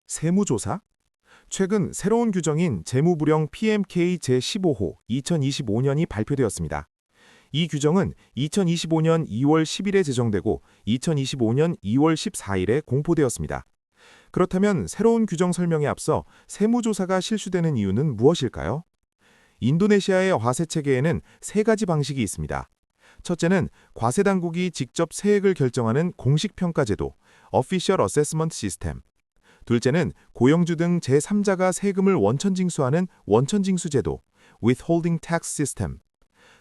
세무조사? 최근 새로운 규정인 재무불영 PMK 제15호 2025년이 발표되었습니다. 이 규정은 2025년 2월 10일에 제정되고 2025년 2월 14일에 공포되었습니다. 그렇다면 새로운 규정 설명에 앞서 세무조사가 실시되는 이유는 무엇일까요? 인도네시아의 과세체계에는 세 가지 방식이 있습니다. 첫째는 과세당국이 직접 세액을 결정하는 공식평가제도, Official Assessment System. 둘째는 고용주 등 제3자가 세금을 원천징수하는 원천징수제도, Withholding Tax System.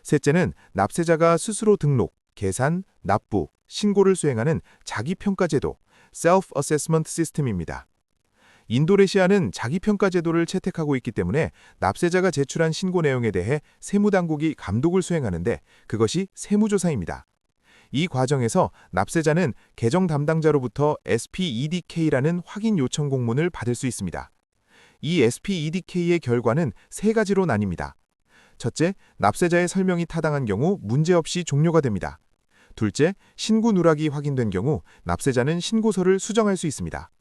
셋째는 납세자가 스스로 등록, 계산, 납부, 신고를 수행하는 자기평가제도, Self-Assessment System입니다. 인도네시아는 자기평가제도를 채택하고 있기 때문에 납세자가 제출한 신고 내용에 대해 세무당국이 감독을 수행하는데 그것이 세무조사입니다. 이 과정에서 납세자는 계정 담당자로부터 SPEDK라는 확인 요청 공문을 받을 수 있습니다. 이 SPEDK의 결과는 세 가지로 나뉩니다. 첫째, 납세자의 설명이 타당한 경우 문제없이 종료가 됩니다. 둘째, 신고 누락이 확인된 경우 납세자는 신고서를 수정할 수 있습니다.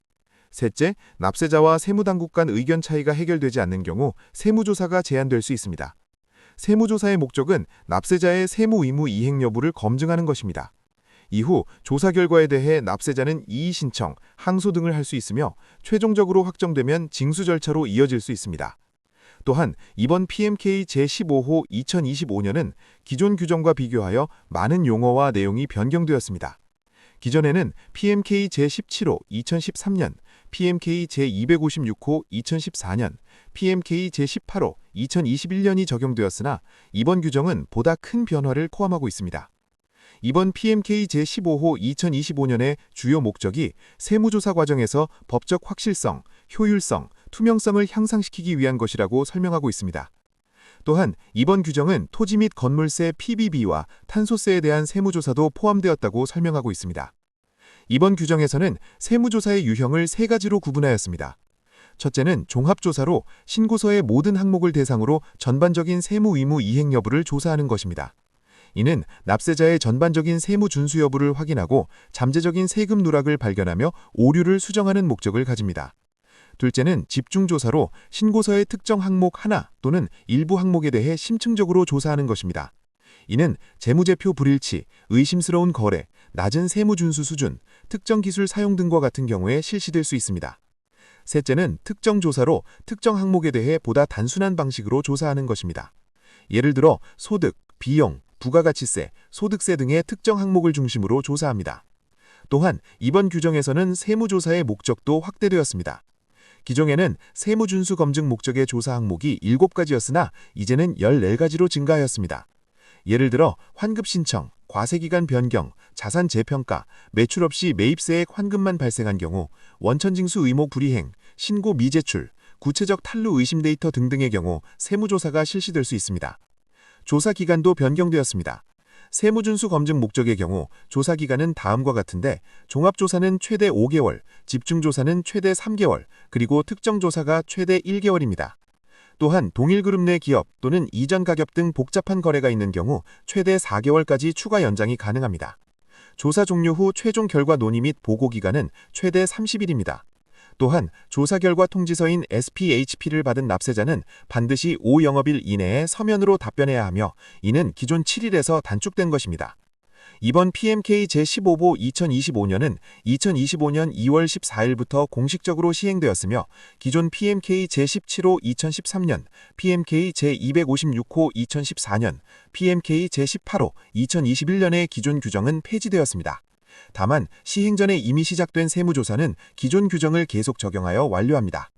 셋째, 납세자와 세무당국 간 의견 차이가 해결되지 않는 경우 세무조사가 제한될 수 있습니다. 세무조사의 목적은 납세자의 세무 의무 이행 여부를 검증하는 것입니다. 이후 조사 결과에 대해 납세자는 이의 신청, 항소 등을 할 수 있으며 최종적으로 확정되면 징수 절차로 이어질 수 있습니다. 또한 이번 PMK 제15호 2025년은 기존 규정과 비교하여 많은 용어와 내용이 변경되었습니다. 기존에는 PMK 제17호 2013년, PMK 제256호 2014년, PMK 제18호 2021년이 적용되었으나 이번 규정은 보다 큰 변화를 포함하고 있습니다. 이번 PMK 제15호 2025년의 주요 목적이 세무조사 과정에서 법적 확실성, 효율성, 투명성을 향상시키기 위한 것이라고 설명하고 있습니다. 또한 이번 규정은 토지 및 건물세 PBB와 탄소세에 대한 세무조사도 포함되었다고 설명하고 있습니다. 이번 규정에서는 세무조사의 유형을 세 가지로 구분하였습니다. 첫째는 종합조사로 신고서의 모든 항목을 대상으로 전반적인 세무 의무 이행 여부를 조사하는 것입니다. 이는 납세자의 전반적인 세무 준수 여부를 확인하고 잠재적인 세금 누락을 발견하며 오류를 수정하는 목적을 가집니다. 둘째는 집중조사로 신고서의 특정 항목 하나 또는 일부 항목에 대해 심층적으로 조사하는 것입니다. 이는 재무제표 불일치, 의심스러운 거래, 낮은 세무준수 수준, 특정 기술 사용 등과 같은 경우에 실시될 수 있습니다. 셋째는 특정 조사로 특정 항목에 대해 보다 단순한 방식으로 조사하는 것입니다. 예를 들어 소득, 비용, 부가가치세, 소득세 등의 특정 항목을 중심으로 조사합니다. 또한 이번 규정에서는 세무조사의 목적도 확대되었습니다. 기존에는 세무준수 검증 목적의 조사 항목이 7가지였으나 이제는 14가지로 증가하였습니다. 예를 들어 환급 신청, 과세기간 변경, 자산 재평가, 매출 없이 매입세액 환급만 발생한 경우, 원천징수 의무 불이행, 신고 미제출, 구체적 탈루 의심 데이터 등등의 경우 세무조사가 실시될 수 있습니다. 조사 기간도 변경되었습니다. 세무준수 검증 목적의 경우 조사 기간은 다음과 같은데 종합조사는 최대 5개월, 집중조사는 최대 3개월, 그리고 특정조사가 최대 1개월입니다. 또한 동일 그룹 내 기업 또는 이전 가격 등 복잡한 거래가 있는 경우 최대 4개월까지 추가 연장이 가능합니다. 조사 종료 후 최종 결과 논의 및 보고 기간은 최대 30일입니다. 또한 조사 결과 통지서인 SPHP를 받은 납세자는 반드시 5영업일 이내에 서면으로 답변해야 하며 이는 기존 7일에서 단축된 것입니다. 이번 PMK 제15호 2025년은 2025년 2월 14일부터 공식적으로 시행되었으며 기존 PMK 제17호 2013년, PMK 제256호 2014년, PMK 제18호 2021년의 기존 규정은 폐지되었습니다. 다만 시행 전에 이미 시작된 세무조사는 기존 규정을 계속 적용하여 완료합니다.